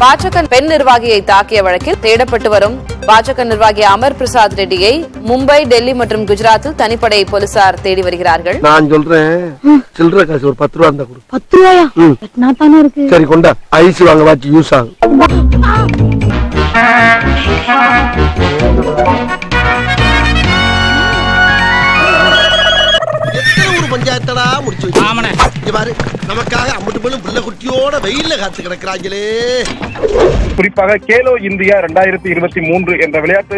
பாஜக பெண் நிர்வாகியை தாக்கிய வழக்கில் தேடப்பட்டு வரும் பாஜக நிர்வாகி அமர் பிரசாத் ரெட்டியை மும்பை, டெல்லி மற்றும் குஜராத்தில் தனிப்படை போலீசார் தேடி வருகிறார்கள். நான் சொல்றேன், சில்லற காசு ஒரு 10 ரூபா இருந்தா கொடு. 10 ரூபாயா? நான் தானே இருக்கு. சரி கொண்டா, ஐஸ் வாங்க வாச்சு யூஸ் ஆகும். பஞ்சாயத்தடா முடிச்சு பாரு, நமக்காக அம்பட்டு பெண்ணும் பிள்ளை குட்டியோட வெயில்ல காத்து கிடக்குறாங்களே. குறிப்பாக கேலோ இந்தியா 2023 என்ற விளையாட்டு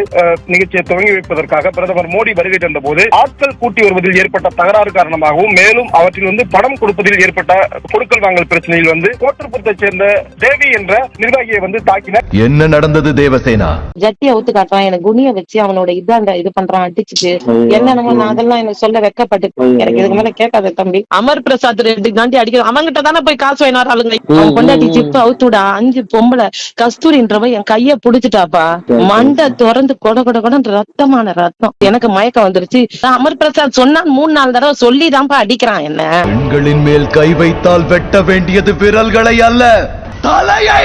நிகழ்ச்சியை துவங்கி வைப்பதற்காக பிரதமர் மோடி வருகை தந்த போது ஆட்கள் கூட்டி வருவதில் ஏற்பட்ட தகராறு காரணமாகவும், மேலும் அவற்றில் பணம் கொடுப்பதில் ஏற்பட்ட கொடுக்கல் வாங்கல் பிரச்சனையில் கோட்டர்புரத்தைச் சேர்ந்த தேவி என்ற நிர்வாகியை தாக்கினர். என்ன நடந்தது தேவசேனா? ஜட்டியை ஒத்து காட்டுறான், எனக்கு குனிய வச்சு அவனோட இது பண்றான், அடிச்சுட்டு என்னென்னமோ. நான் அதெல்லாம் எனக்கு சொல்ல வெக்கப்பட்டு, எனக்கு இதுக்கு மேல கேட்காத தம்பி. அமர் பிரசாத் ரெட்டி தாண்டி அடிக்க அவங்கிட்ட தானே போய் காசு வாங்கினார் ஆளுங்க. அவன் கொண்டாடி ஜிப்பு அவுத்துடா, 5 பொம்பளை கஸ்தூரின்றவ என் கைய புடிச்சுட்டாப்பா. மண்டை திறந்து கொட கொட கொட ரத்தமான ரத்தம். எனக்கு மயக்கம் வந்துருச்சு. அமர் பிரசாத் சொன்னா 3-4 தடவை சொல்லிதான்ப்பா அடிக்கிறான் என்ன. பெண்களின் மேல் கை வைத்தால் வெட்ட வேண்டியது விரல்களை அல்ல, தலையை.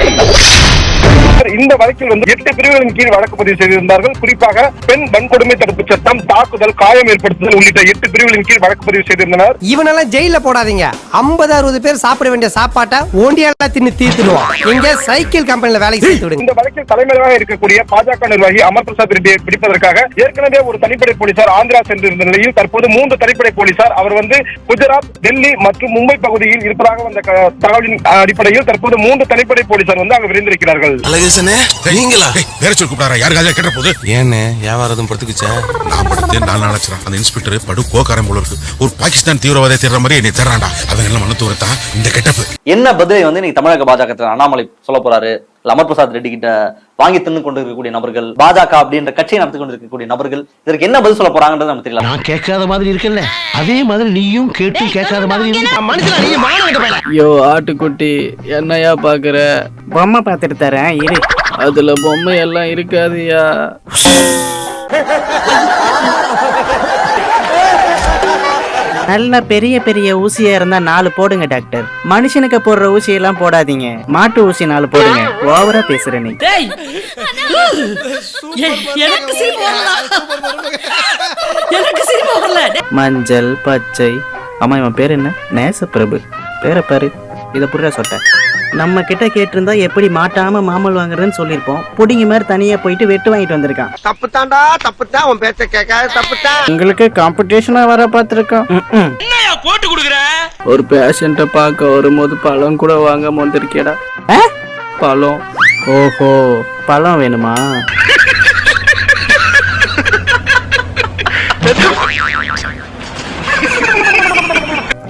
இந்த வழக்கில் 8 பிரிவுகளின் கீழ் வழக்கு பதிவு செய்திருந்தார்கள். குறிப்பாக பெண் வன்கொடுமை தடுப்பு சட்டம், தாக்குதல், காயம் ஏற்படுத்துதல் உள்ளிட்ட 8 பிரிவுகளின் கீழ் வழக்கு பதிவு செய்திருந்தனர். இவனெல்லாம் ஜெயில போடாதீங்க. 50-60 பேர் சாப்பிட வேண்டிய சாப்பாட்டை ஓண்டியால தின்னு தீர்த்துடுவோம். இங்க சைக்கிள் கம்பெனில வேலைக்கு சேர்த்து விடுங்க. இந்த வழக்கில் தலைமையாக இருக்கக்கூடிய பாஜக நிர்வாகி அமர் பிரசாத் ரெட்டியை பிடிப்பதற்காக ஏற்கனவே ஒரு தனிப்படை போலீசார் ஆந்திரா சென்றிருந்த நிலையில் தற்போது 3 தனிப்படை போலீசார் அவர் குஜராத், டெல்லி மற்றும் மும்பை பகுதியில் இருப்பதாக வந்த தகவலின் அடிப்படையில் தற்போது 3 தனிப்படை போலீசார் அங்கு விரைந்திருக்கிறார்கள். நீங்களா வேற சொல்லி கூப்பிடாரா? யாருக்காக கேட்ட போது ஏன்னு வியாபாரம் படுத்துக்குச்சா? நான் படுத்து 4 நாள் ஆச்சுடா. அந்த இன்ஸ்பெக்டர் படு கோக்காரம் போல இருக்கு. ஒரு பாகிஸ்தான் தீவிரவாதியை தேடுற மாதிரி என்னை தேடுறான்டா. அவங்க மனு தூரத்தான் இந்த கெட்டப்பு. என்ன பதிலை இன்னைக்கு தமிழக பாஜக அண்ணாமலை சொல்ல போறாரு? அமர் பிரசாத் ரெட்டி கிட்ட வாங்கி தின்னு கொண்டு இருக்கக்கூடிய நபர்கள், பாஜக அப்படின்ற கட்சியை நடத்தி கொண்டு இருக்கக்கூடிய நபர்கள் இதற்கு என்ன பதில் சொல்ல போறாங்கன்றது நமக்கு தெரியல. நான் கேட்காத மாதிரி இருக்குல்ல, அதே மாதிரி நீயும் கேட்டு கேட்காத மாதிரி. ஐயோ ஆட்டுக்குட்டி, என்னையா பாக்குற? பொம்மை பார்த்துட்டு தரேன் இரு. அதுல பொம்மை எல்லாம் இருக்காதுயா. நல்ல பெரிய பெரிய ஊசியா இருந்தா 4 போடுங்க டாக்டர். மனுஷனுக்கு போடுற ஊசியெல்லாம் போடாதீங்க, மாட்டு ஊசி 4 போடுங்க. ஓவரா பேசுற நீ. மஞ்சள் பச்சை. அம்மா இவன் பேர் என்ன? நேசப்பிரபு. பேரை பாரு. இதை புரிய சொட்ட. நம்ம கிட்ட கேட்டிருந்தா எப்படி மாட்டாம மாமல் வாங்குறதுன்னு சொல்லிருப்போம். புடிங்க மாதிரி தனியா போயிட்டு வெட்டு வாங்கிட்டு வந்திருக்கான். தப்புத்தான்டா, தப்புத்தான். உன் பேச்ச கேட்காத தப்புத்தான். உங்களுக்கு காம்படிஷனா வர பாத்துருக்கோம். போட்டு கொடுக்குற ஒரு பேஷண்ட பார்க்க வரும்போது பழம் கூட வாங்காம வந்திருக்கேடா. பழம். ஓஹோ, பழம் வேணுமா?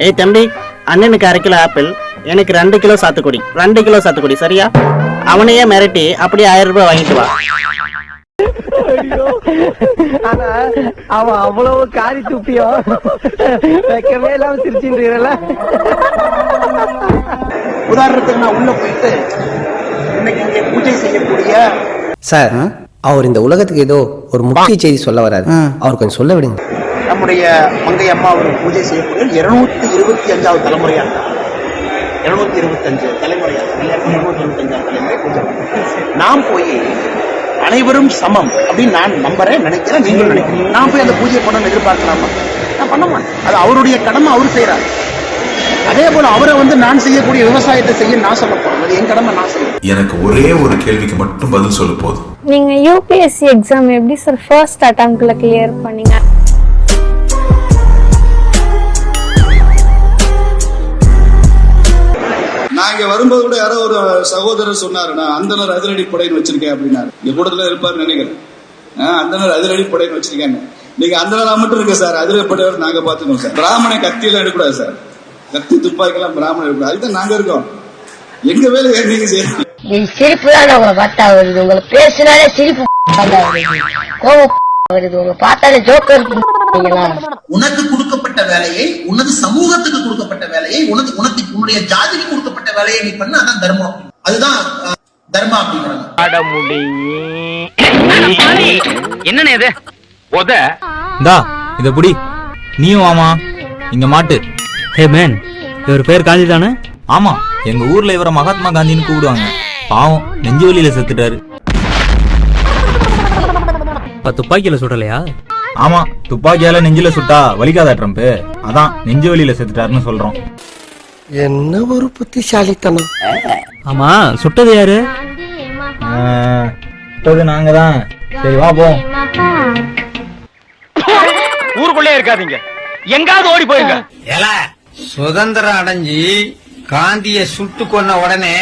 ஏய் தம்பி, அண்ணனுக்கு 1/2 கிலோ ஆப்பிள், எனக்கு 2 கிலோ சாத்துக்குடி. 2 கிலோ சாத்துக்குடி சரியா? அவனையே மிரட்டி அப்படியே 1000 ரூபாய் வாங்கிட்டு வா. அவன் அவ்வளவு காரி துப்பியோ வைக்கவே இல்லாம சிரிச்சுன்றீங்கல்ல. உதாரணத்துக்கு நான் உள்ள போயிட்டு இன்னைக்கு இங்கே பூஜை செய்யக்கூடிய சார், அவர் இந்த உலகத்துக்கு ஏதோ ஒரு முக்கிய செய்தி சொல்ல வராரு. அவர் கொஞ்சம் சொல்ல விடுங்க. நம்முடைய மங்கை அம்மா அவர் பூஜை செய்யக்கூடிய 225வது தலைமுறையா, 225 தலைமுறையா, 225வது தலைமுறை பூஜை. நாம் போய் அனைவரும் சமம் அப்படின்னு நான் நம்புறேன், நினைக்கிறேன், நீங்களும் நினைக்கிறீங்க. நான் போய் அந்த பூஜையை பண்ண எதிர்பார்க்கலாமா? நான் பண்ண மாட்டேன். அது அவருடைய கடமை, அவர் செய்யறாரு. அதே போல அவரை நான் செய்யக்கூடிய விவசாயத்தை செய்ய நான் சொல்ல போறேன். அது என் கடமை, நான் செய்யறேன். எனக்கு ஒரே ஒரு கேள்விக்கு மட்டும் பதில் சொல்ல போதும். நீங்க யூபிஎஸ்சி எக்ஸாம் எப்படி சார் ஃபர்ஸ்ட் அட்டெம்ப்ட்ல கிளியர் பண்ணீங்க? நாங்க வரும்போது கூட யாரோ ஒரு சகோதரர் சொன்னாரு, நான் அந்தனர் அதிரடி படைன்னு வச்சிருக்கேன் அப்படின்னாரு. எங்க கூட்டத்துல இருப்பாரு நினைக்கிறேன். அந்தனர் அதிரடி படைன்னு வச்சிருக்கேன். நீங்க அந்தனரா மட்டும் இருக்க சார், அதிரடி படையோட நாங்க பாத்துக்கோம் சார். பிராமண கத்தியெல்லாம் எடுக்கூடாது சார், கத்தி துப்பாக்கிலாம் பிராமணம் எடுக்கூடாது. அதுதான் நாங்க இருக்கோம். எங்க வேலை நீங்க செய்யணும். சிரிப்பு தான் உங்களை பார்த்தா வருது. உங்களை பேசினாலே சிரிப்பு கோபம் வருது. உங்களை பார்த்தாலே ஜோக்கர். உனக்கு கொடுக்கப்பட்ட வேலையை, உனது சமூகத்துக்கு கொடுக்கப்பட்ட வேலையை, உன்னுடைய ஜாதிக்கு கொடுக்கப்பட்ட வேலையை நீ பண்ண, அதான் தர்மம். அதுதான் தர்மா அப்படிங்கிறாங்க. என்ன இது? இத புடி, நீயும் ஆமா இங்க மாட்டு. ஹே மேன், இவர் பேர் காந்தி தானே? ஆமா, எங்க ஊர்ல இவரை மகாத்மா காந்தின்னு கூப்பிடுவாங்க. பாவம் நெஞ்சு வலியில செத்துட்டாரு. துப்பாக்கியில சுடலையா? ஆமா, துப்பாக்கியால நெஞ்சில சுட்டா வலிக்காதா ட்ரம்ப்? அதான் நெஞ்சு வலியில செத்துட்டாருன்னு சொல்றோம். என்ன ஒரு புத்திசாலித்தனம். ஆமா, சுட்டது யாரு? சுட்டது நாங்க தான். சரி வா போ. ஊருக்குள்ளே இருக்காதீங்க, எங்காவது ஓடி போயிருங்க. சுதந்திரம் அடைஞ்சி காந்திய சுட்டு கொன்ன உடனே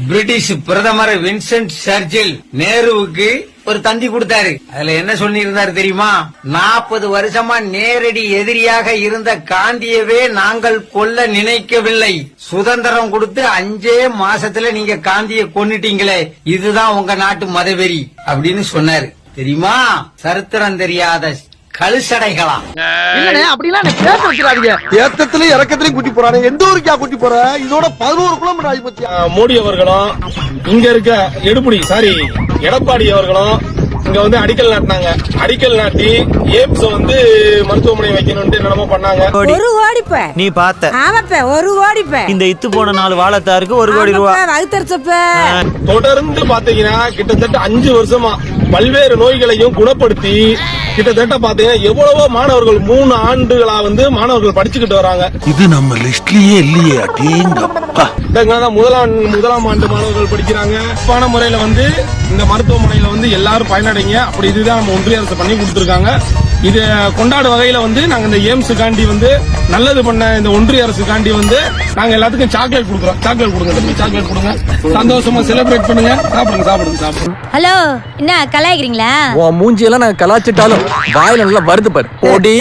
பிரிட்டிஷ் பிரதமர் வின்சென்ட் சர்ச்சில் நேருவுக்கு ஒரு தந்தி கொடுத்தாரு. அதுல என்ன சொல்லி இருந்தாரு தெரியுமா? 40 வருஷமா நேரடி எதிரியாக இருந்த காந்தியவே நாங்கள் கொல்ல நினைக்கவில்லை. சுதந்திரம் கொடுத்து 5 மாசத்துல நீங்க காந்திய கொன்னுட்டீங்களே, இதுதான் உங்க நாட்டு மதவெறி அப்படின்னு சொன்னாரு. தெரியுமா? சரித்திரம் தெரியாத கழுசடைகளா? இல்லனே, அப்படிலாம் எனக்கு பேச வைக்கிறாதீங்க. ஏத்தத்திலயும் இறக்கத்திலயும் கூட்டி போறானே, எந்த ஊருக்கா கூட்டி போற? இதோட 11 கிலோமீட்டர் ஆகி போச்சு. மோடி அவர்களும் இங்க இருக்க எடப்பாடி அவர்களும் இங்க வந்து அடிக்கல் நாட்டினாங்க. அடிக்கல் நாட்டி எய்ம்ஸ் வந்து மருத்துவமனை வைக்கணும்னு என்னமோ பண்ணாங்க. ஒரு கோடிப்ப நீ பார்த்த? ஆமாப்ப, ஒரு கோடிப்ப. இந்த இத்து போன 4 வாழைத்தாருக்கு 1 கோடி ரூபாய். வகுத்தரிச்சப்ப தொடர்ந்து பாத்தீங்கன்னா கிட்டத்தட்ட 5 வருஷமா பல்வேறு நோய்களையும் குணப்படுத்தி கிட்டத்தட்ட பாத்தீங்கன்னா எவ்வளவோ மாணவர்கள் 3 ஆண்டுகளா வந்து மாணவர்கள் படிச்சுக்கிட்டு வராங்க. இது நம்ம லிஸ்ட்லயே இல்லையே. அடேங்கப்பா. முதலாம் ஆண்டு மாணவர்கள் படிக்கிறாங்க. சிறப்பான முறையில வந்து இந்த மருத்துவமனையில வந்து எல்லாரும் பயனடைங்க. அப்படி இதுதான் நம்ம ஒன்றிய அரசு பண்ணி கொடுத்திருக்காங்க. இது கொண்டாடு வகையில வந்து நாங்க இந்த எய்ம்ஸ் காண்டி வந்து நல்லது பண்ண இந்த ஒன்றிய அரசு காண்டி வந்து நாங்க எல்லாத்துக்கும் சாக்லேட் கொடுக்குறோம். சாக்லேட் கொடுங்க, சாக்லேட் கொடுங்க. சந்தோஷமா செலிப்ரேட் பண்ணுங்க. சாப்பிடுங்க. ஹலோ, என்ன கலாய்க்கிறீங்களா? உன் மூஞ்சியெல்லாம் நான் கலாச்சிட்டாலும் வாயில நல்லா வருது பாரு. ஓடி.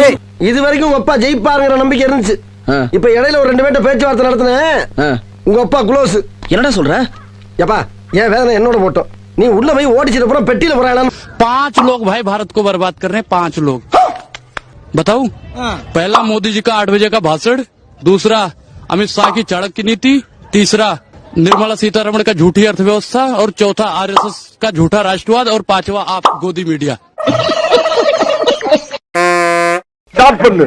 இது வரைக்கும் உங்க அப்பா ஜெயிப்பாருங்கிற நம்பிக்கை இருந்துச்சு. இப்ப இடையில ஒரு 2 பேர்ட்ட பேச்சுவார்த்தை நடத்தினேன். உங்க அப்பா க்ளோஸ். என்னடா சொல்ற? ஏப்பா, ஏன் வேதனை என்னோட போட்டோம். நீ உள்ள போய் ஓடிச்சிட போற பெட்டியில போறான். 5 लोग भाई भारत को बर्बाद कर रहे हैं. 5 लोग बताऊं? पहला मोदी जी का 8 बजे का भाषण, दूसरा अमित शाह की चाणक्य की नीति, तीसरा निर्मला सीतारमण का झूठी अर्थव्यवस्था और चौथा आरएसएस का झूठा राष्ट्रवाद और 5वां आप गोदी मीडिया. ஸ்டார்ட் பண்ணு.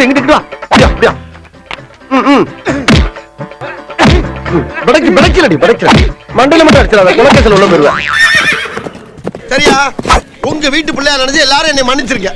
இங்கிட்டு வா. அப்படியா? படைக்கலடி. மண்டையில மட்டும் அடிச்சிடாத, குலக்கேசல் உள்ள போயிருவேன். சரியா? உங்க வீட்டு பிள்ளையா நினைச்சு எல்லாரும் என்னை மன்னிச்சிருக்க.